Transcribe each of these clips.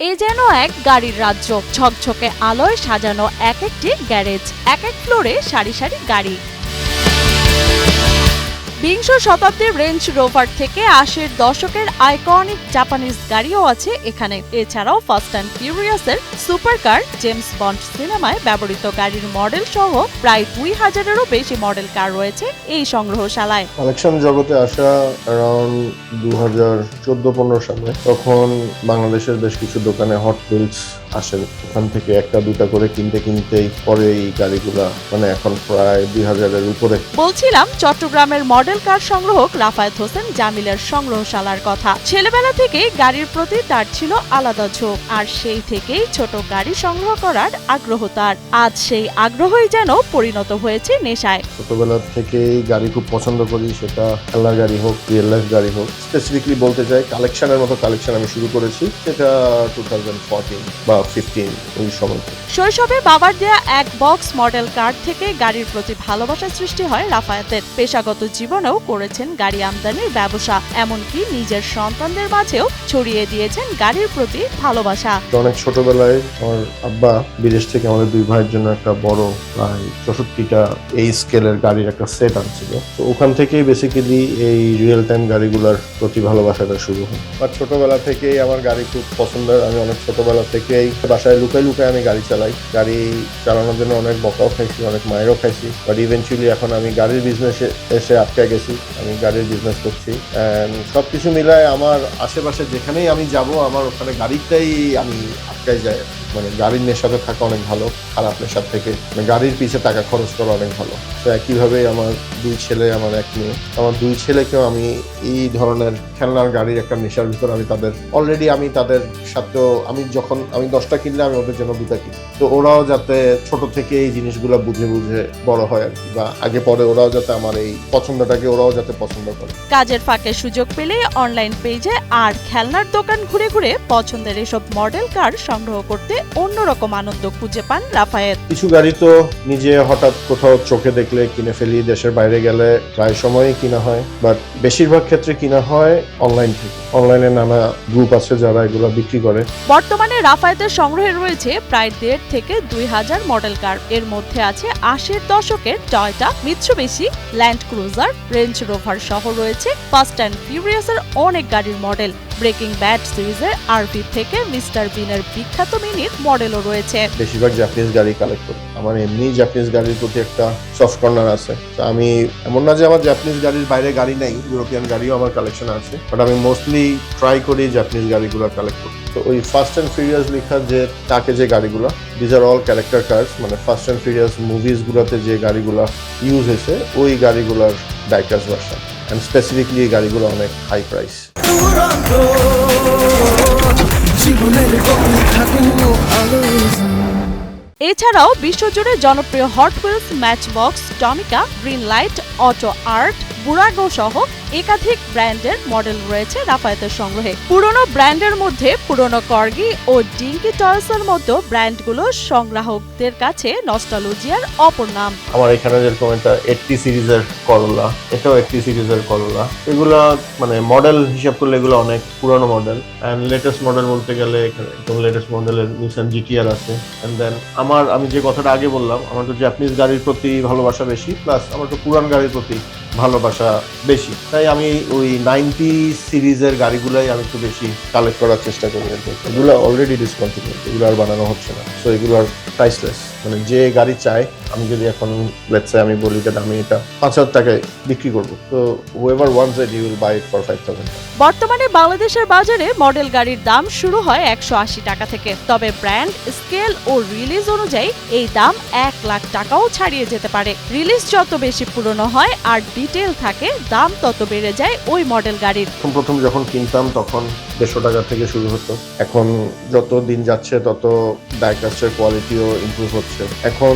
এ যেন এক গাড়ির রাজ্য, ঝকঝকে আলোয় সাজানো এক একটি গ্যারেজ, এক এক ফ্লোরে সারি সারি গাড়ি। বিংশ শতাব্দীর রেঞ্জ রোভার থেকে ৮০-এর দশকের আইকনিক জাপানিজ গাড়িও আছে এখানে। এছাড়াও ফাস্ট অ্যান্ড ফিউরিয়াসের সুপারকার, জেমস বন্ড সিনেমায় ব্যবহৃত গাড়ির মডেল সহ প্রায় ২০০০-এরও বেশি মডেল কার রয়েছে এই সংগ্রহশালায়। কালেকশন জগতে আসা অ্যারাউন্ড ২০১৪-১৫ সালে, তখন বাংলাদেশের বেশ কিছু দোকানে হট হুইলস আসে। ওখান থেকে একটা দুটা করে কিনতেই পরে এই গাড়িগুলা এখন প্রায় ২০০০-এর উপরে। বলছিলাম চট্টগ্রামের মডেল কার সংগ্রাহক রাফায়েত হোসেন জামিলের সংগ্রহশালার কথা। ছেলেবেলা থেকেই গাড়ির প্রতি তার ছিল আলাদা ঝোঁক, আর সেই থেকেই ছোট গাড়ি সংগ্রহ করার আগ্রহ তার। আজ সেই আগ্রহই যেন পরিণত হয়েছে নেশায়। ছোটবেলা থেকেই গাড়ি খুব পছন্দ করি, সেটা খেলনার গাড়ি হোক, রিয়েল লাইফ গাড়ি হোক। স্পেসিফিকলি বলতে চাই, কালেকশনের মতো কালেকশন আমি শুরু করেছি সেটা 2014 বা 15 ওই সময়। শৈশবে বাবার দেয়া এক বক্স মডেল কার থেকে গাড়ির প্রতি ভালোবাসা সৃষ্টি হয় রাফায়েতের। পেশাগত জীবনেও করেছেন গাড়ি আমদানির ব্যবসা, এমনকি নিজের সন্তানদের মাঝেও ছড়িয়ে দিয়েছেন গাড়ির প্রতি ভালোবাসা। অনেক ছোটবেলায় আমার আব্বা বিদেশ থেকে আমাদের দুই ভাইয়ের জন্য একটা বড় প্রায় 64টা এই স্কেলের গাড়ির একটা সেট আনছিল। তো ওখান থেকেই বেসিক্যালি এই রিয়েল টাইম গাড়িগুলোর প্রতি ভালোবাসাটা শুরু হয়। আর ছোটবেলা থেকেই আমার গাড়ি খুব পছন্দের। আমি অনেক ছোটবেলা থেকেই বাসায় লুকায় আমি গাড়ি চালাই। গাড়ি চালানোর জন্য অনেক বকাও খাইছি, অনেক মায়েরও খাইছি। বাট ইভেনচুয়ালি এখন আমি গাড়ির বিজনেসে এসে আটকে গেছি। আমি গাড়ির বিজনেস করছি। সবকিছু মিলায় আমার আশেপাশে যেখানেই আমি যাব, আমার ওখানে গাড়িটাই আমি আটকাই যায়। গাড়ির নেশাতে থাকা অনেক ভালো, খারাপ নেশার থেকে গাড়ির পিছে টাকা খরচ করা অনেক ভালো। তো একইভাবে আমার দুই ছেলে, আমার এক মেয়ে, আমার দুই ছেলেকেও আমি এই ধরনের খেলনার গাড়ির একটা নেশার ভিতর আমি তাদের সাথেও আমি 10টা কিনলে আমি ওদের জন্য 2টা কিনি। তো ওরাও যাতে ছোট থেকে এই জিনিসগুলো বুঝে বড় হয় আর কি, বা আগে পরে ওরাও যাতে আমার এই পছন্দটাকে ওরাও যাতে পছন্দ করে। কাজের ফাঁকে সুযোগ পেলে অনলাইন পেজে আর খেলনার দোকান ঘুরে ঘুরে পছন্দের এসব মডেল কার সংগ্রহ করতে অন্যরকম আনন্দ খুঁজে পান রাফায়েত। কিছু গাড়ি তো নিজে হঠাৎ কোথাও চোখে দেখলে কিনে ফেলি, দেশের বাইরে গেলে প্রায় সময়ই কিনা হয়, বাট বেশিরভাগ ক্ষেত্রে কিনা হয় অনলাইন থেকে। অনলাইনে নানা গ্রুপ আছে যারা এগুলো বিক্রি করে। বর্তমানে রাফায়েতের সংগ্রহে রয়েছে প্রায় ১.৫ থেকে ২,০০০ মডেল কার। এর মধ্যে আছে ৮০-এর দশকের Toyota, Mitsubishi, land cruiser, range rover সহ রয়েছে ফাস্ট অ্যান্ড ফিউরিয়াসের অনেক গাড়ির মডেল। ব্রেকিং ব্যাড সিরিজের আরভি থেকে মিস্টার বিনের বিখ্যাত মিনির মডেলও রয়েছে। বেশিরভাগ জাপানিজ গাড়ি কালেক্ট করি। আমার এমনি জাপানিজ গাড়ির প্রতি একটা সফট কর্নার আছে। তো আমি এমন না যে আমার জাপানিজ গাড়ির বাইরে গাড়ি নাই, ইউরোপিয়ান গাড়িও আমার কালেকশন আছে, বাট আমি মোস্টলি ট্রাই করি জাপানিজ গাড়িগুলো কালেক্ট করতে। তো ওই ফাস্ট অ্যান্ড ফিউরিয়াস লেখা যে তাকে যে গাড়িগুলো, these are all character cars, fast and furious মুভিজগুলোতে যে গাড়িগুলো ইউজ হয়েছে ওই গাড়িগুলোর ডাইকাস্ট ভার্সন। অ্যান্ড স্পেসিফিকলি এই গাড়িগুলো অনেক হাই প্রাইস। এছাড়াও বিশ্বজুড়ে জনপ্রিয় Hot Wheels, Matchbox, Tomica, Greenlight, autoart, Bburago সহ একাধিক ব্র্যান্ডের মডেল রয়েছে রাফায়েতের সংগ্রহে। পুরনো ব্র্যান্ডের মধ্যে পুরনো কর্গি ও ডিঙ্কি টয়সের মতো ব্র্যান্ডগুলো সংগ্রাহকদের কাছে নস্টালজিয়ার অপর নাম। আমার এখানে যেরকম একটা 80 সিরিজের করোলা, এটাও 80 সিরিজের করোলা। এগুলা মডেল হিসাব করলে এগুলো অনেক পুরনো মডেল। অ্যান্ড লেটেস্ট মডেল বলতে গেলে একদম লেটেস্ট মডেলের নিসান জিটিআর আছে। অ্যান্ড দেন আমি যে কথাটা আগে বললাম, আমার তো জাপানিজ গাড়ির প্রতি ভালোবাসা বেশি, প্লাস আমার তো পুরান গাড়ির প্রতি ভালোবাসা বেশি। তাই আমি ওই 90 সিরিজের গাড়িগুলাই আমি একটু বেশি কালেক্ট করার চেষ্টা করি। এগুলো অলরেডি ডিসকন্টিনিউ, এগুলো আর বানানো হচ্ছে না। সো এগুলো আর প্রাইসলেস। যে গাড়ি চাই, আমি যদি এখন লেটস সে আমি বলি যে আমি এটা 5,000 টাকায় বিক্রি করবো, তো whoever wants it, you will buy it for 5,000 টাকা। বর্তমানে বাংলাদেশের বাজারে মডেল গাড়ির দাম শুরু হয় 180 টাকা থেকে। তবে ব্র্যান্ড, স্কেল ও রিলিজ অনুযায়ী এই দাম 1 লাখ টাকাও ছাড়িয়ে যেতে পারে। রিলিজ যত বেশি পুরনো হয় আর ডিটেইল থাকে, দাম তত বেড়ে যায় ওই মডেল গাড়ির। প্রথম যখন কিনতাম তখন 150 টাকা থেকে শুরু হতো। এখন যত দিন যাচ্ছে তত ডাইকাস্টের কোয়ালিটিও ইমপ্রুভ হচ্ছে। এখন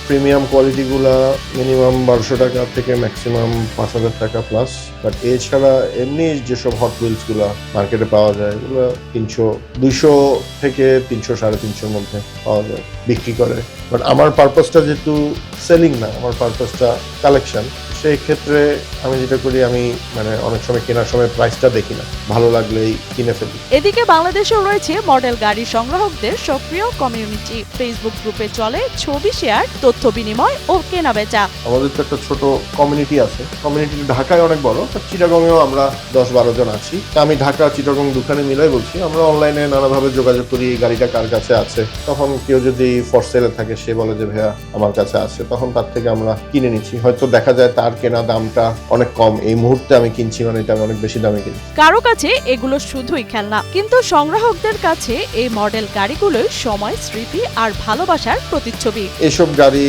প্রিমিয়াম কোয়ালিটিগুলা মিনিমাম 1200 টাকা থেকে ম্যাক্সিমাম 5,000 টাকা প্লাস। বাট এছাড়া এমনি যেসব হট হুইলসগুলা মার্কেটে পাওয়া যায়, এগুলো 200 থেকে 300-350 মধ্যে পাওয়া যায়, বিক্রি করে। বাট আমার পারপাসটা যেহেতু সেলিং না, আমার পারপাসটা কালেকশন, সেই ক্ষেত্রে আমি যেটা করি, আমি মানে অনেক সময় কেনার সময় প্রাইসটা দেখি না, ভালো লাগলেই কিনে ফেলি। এদিকে বাংলাদেশেও রয়েছে মডেল গাড়ি সংগ্রাহকদের সক্রিয় কমিউনিটি। ফেসবুক গ্রুপে চলে ছবি শেয়ার, তথ্য বিনিময় ও কেনাবেচা। আমাদের তো একটা ছোট কমিউনিটি আছে। কমিউনিটি ঢাকায় অনেক বড়, চিটাগংয়েও আমরা 10-12 জন আছি। তা আমি ঢাকা চিটাগং দুখানে মিলাই বলছি, আমরা অনলাইনে নানাভাবে যোগাযোগ করি, এই গাড়িটা কার কাছে আছে। তখন কেউ যদি ফর সেলে থাকে, সে বলে যে ভাইয়া আমার কাছে আছে, তখন তার থেকে আমরা কিনে নিচ্ছি। হয়তো দেখা যায় তার কেনা দামটা অনেক কম, এই মুহূর্তে আমি কিনছি মানে এটা আমি অনেক বেশি দামে কিনছি। কারো কাছে এগুলো শুধুই খেলনা, কিন্তু সংগ্রাহকদের কাছে এই মডেল গাড়িগুলোই সময়, স্মৃতি আর ভালোবাসার প্রতিচ্ছবি। এসব গাড়ি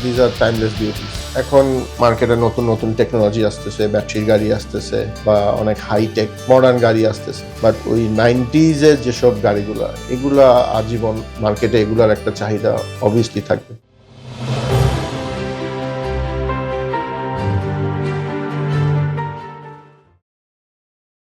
দিজ আর টাইমলেস বিউটিস। এখন মার্কেটে নতুন নতুন টেকনোলজি আসতেছে, ব্যাটারির গাড়ি আসতেছে বা অনেক হাইটেক মডার্ন গাড়ি আসতেছে, বাট ওই 90s এর যেসব গাড়িগুলো, এগুলা আজীবন মার্কেটে এগুলার একটা চাহিদা অবভিয়াসলি থাকবে।